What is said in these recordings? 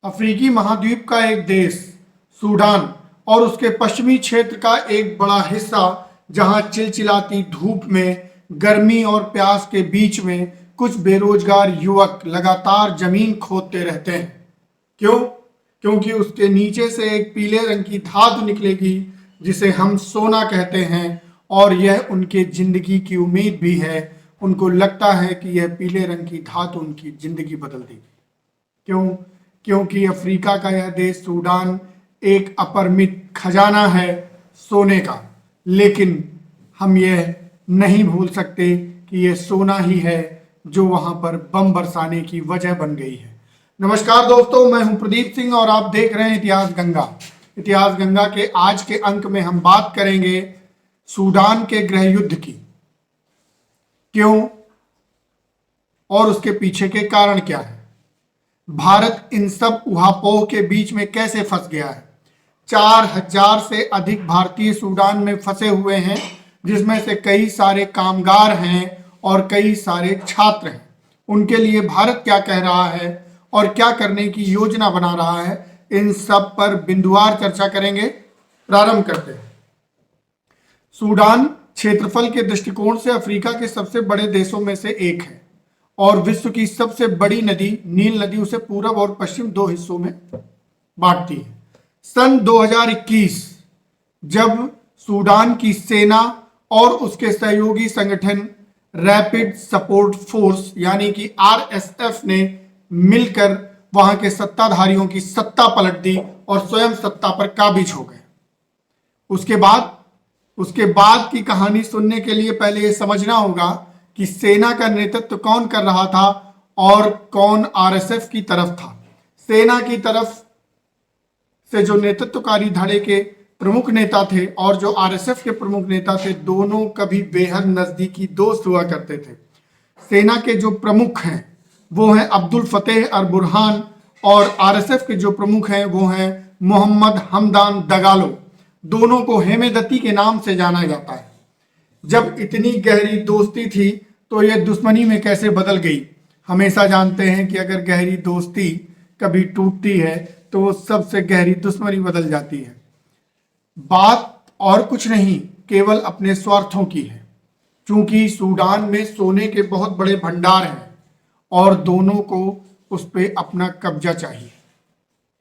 अफ्रीकी महाद्वीप का एक देश सूडान और उसके पश्चिमी क्षेत्र का एक बड़ा हिस्सा जहां चिलचिलाती धूप में गर्मी और प्यास के बीच में कुछ बेरोजगार युवक लगातार जमीन खोदते रहते हैं। क्यों? क्योंकि उसके नीचे से एक पीले रंग की धातु निकलेगी जिसे हम सोना कहते हैं और यह उनके जिंदगी की उम्मीद भी है। उनको लगता है कि यह पीले रंग की धातु उनकी जिंदगी बदल देगी। क्यों? क्योंकि अफ्रीका का यह देश सूडान एक अपरिमित खजाना है सोने का, लेकिन हम यह नहीं भूल सकते कि यह सोना ही है जो वहां पर बम बरसाने की वजह बन गई है। नमस्कार दोस्तों, मैं हूं प्रदीप सिंह और आप देख रहे हैं इतिहास गंगा। इतिहास गंगा के आज के अंक में हम बात करेंगे सूडान के गृह युद्ध की। क्यों और उसके पीछे के कारण क्या है? भारत इन सब उहापोह के बीच में कैसे फंस गया है? 4000 से अधिक भारतीय सूडान में फंसे हुए हैं, जिसमें से कई सारे कामगार हैं और कई सारे छात्र हैं। उनके लिए भारत क्या कह रहा है और क्या करने की योजना बना रहा है, इन सब पर बिंदुवार चर्चा करेंगे। प्रारंभ करते हैं। सूडान क्षेत्रफल के दृष्टिकोण से अफ्रीका के सबसे बड़े देशों में से एक है और विश्व की सबसे बड़ी नदी नील नदी उसे पूरब और पश्चिम दो हिस्सों में बांटती है। सन 2021 जब सूडान की सेना और उसके सहयोगी संगठन रैपिड सपोर्ट फोर्स यानी कि आरएसएफ ने मिलकर वहां के सत्ताधारियों की सत्ता पलट दी और स्वयं सत्ता पर काबिज हो गए। उसके बाद की कहानी सुनने के लिए पहले यह समझना होगा कि सेना का नेतृत्व कौन कर रहा था और कौन आरएसएफ की तरफ था। सेना की तरफ से जो नेतृत्वकारी धड़े के प्रमुख नेता थे और जो आरएसएफ के प्रमुख नेता थे, दोनों कभी बेहद नजदीकी दोस्त हुआ करते थे। सेना के जो प्रमुख हैं वो हैं अब्दुल फतेह अल बुरहान और आरएसएफ के जो प्रमुख हैं वो हैं मोहम्मद हमदान दगालो। दोनों को हेमेदती के नाम से जाना जाता है। जब इतनी गहरी दोस्ती थी तो यह दुश्मनी में कैसे बदल गई? हमेशा जानते हैं कि अगर गहरी दोस्ती कभी टूटती है तो वो सबसे गहरी दुश्मनी बदल जाती है। बात और कुछ नहीं, केवल अपने स्वार्थों की है। क्योंकि सूडान में सोने के बहुत बड़े भंडार हैं और दोनों को उस पर अपना कब्जा चाहिए।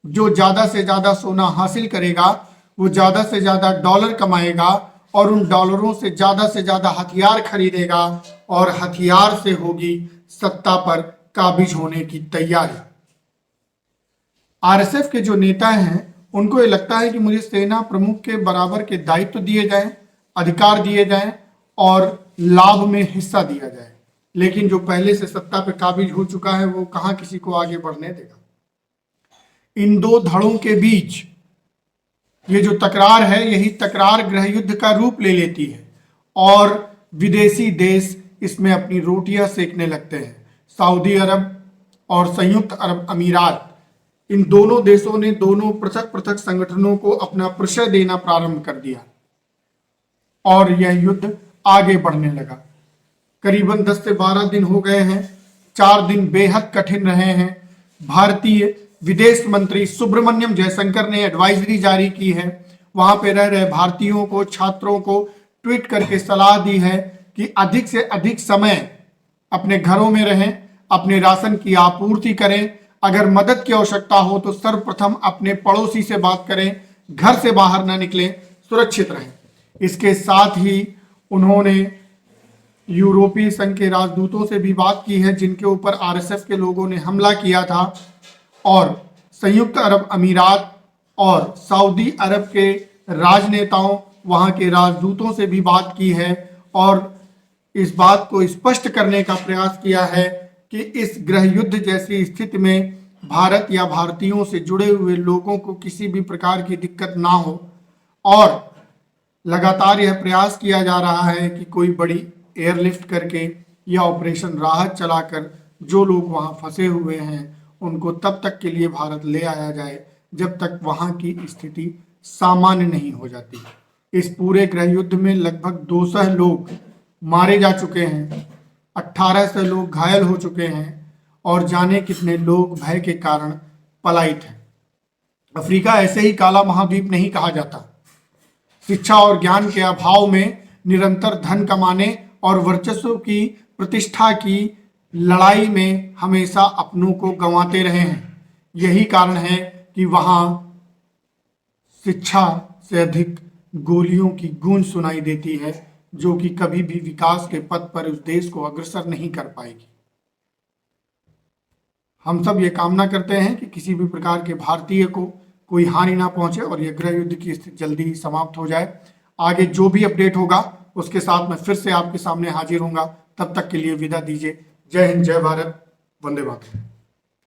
जो ज्यादा से ज्यादा सोना हासिल करेगा वो ज्यादा से ज्यादा डॉलर कमाएगा और उन डॉलरों से ज्यादा हथियार खरीदेगा और हथियार से होगी सत्ता पर काबिज होने की तैयारी। आरएसएफ के जो नेता हैं उनको ये लगता है कि मुझे सेना प्रमुख के बराबर के दायित्व दिए जाएं, अधिकार दिए जाएं और लाभ में हिस्सा दिया जाए। लेकिन जो पहले से सत्ता पर काबिज हो चुका है वो कहां किसी को आगे बढ़ने देगा। इन दो धड़ों के बीच ये जो तकरार है, यही तकरार गृह युद्ध का रूप ले लेती है और विदेशी देश इसमें अपनी रोटियां सेकने लगते हैं। सऊदी अरब और संयुक्त अरब अमीरात, इन दोनों देशों ने दोनों पृथक पृथक संगठनों को अपना प्रश्रय देना प्रारंभ कर दिया और यह युद्ध आगे बढ़ने लगा। करीबन 10 से 12 दिन हो गए हैं। 4 दिन बेहद कठिन रहे हैं। भारतीय विदेश मंत्री सुब्रमण्यम जयशंकर ने एडवाइजरी जारी की है। वहां पे रह रहे भारतीयों को, छात्रों को ट्वीट करके सलाह दी है कि अधिक से अधिक समय अपने घरों में रहें, अपने राशन की आपूर्ति करें। अगर मदद की आवश्यकता हो तो सर्वप्रथम अपने पड़ोसी से बात करें, घर से बाहर ना निकलें, सुरक्षित रहें। इसके साथ ही उन्होंने यूरोपीय संघ के राजदूतों से भी बात की है जिनके ऊपर आरएसएफ के लोगों ने हमला किया था, और संयुक्त अरब अमीरात और सऊदी अरब के राजनेताओं, वहां के राजदूतों से भी बात की है और इस बात को स्पष्ट करने का प्रयास किया है कि इस गृह युद्ध जैसी स्थिति में भारत या भारतीयों से जुड़े हुए लोगों को किसी भी प्रकार की दिक्कत ना हो। और लगातार यह प्रयास किया जा रहा है कि कोई बड़ी एयरलिफ्ट करके या ऑपरेशन राहत चलाकर जो लोग वहां फंसे हुए हैं उनको तब तक के लिए भारत ले आया जाए जब तक वहां की स्थिति सामान्य नहीं हो जाती। इस पूरे गृह युद्ध में लगभग 200 लोग मारे जा चुके हैं, 1800 लोग घायल हो चुके हैं और जाने कितने लोग भय के कारण पलायित है। अफ्रीका ऐसे ही काला महाद्वीप नहीं कहा जाता। शिक्षा और ज्ञान के अभाव में निरंतर धन कमाने और वर्चस्व की प्रतिष्ठा की लड़ाई में हमेशा अपनों को गंवाते रहे हैं। यही कारण है कि वहां शिक्षा से अधिक गोलियों की गूंज सुनाई देती है, जो कि कभी भी विकास के पथ पर उस देश को अग्रसर नहीं कर पाएगी। हम सब ये कामना करते हैं कि किसी भी प्रकार के भारतीय को कोई हानि ना पहुंचे और यह गृह युद्ध की स्थिति जल्दी ही समाप्त हो जाए। आगे जो भी अपडेट होगा उसके साथ मैं फिर से आपके सामने हाजिर होऊंगा। तब तक के लिए विदा दीजिए। जय हिंद, जय भारत, वंदे मातरम।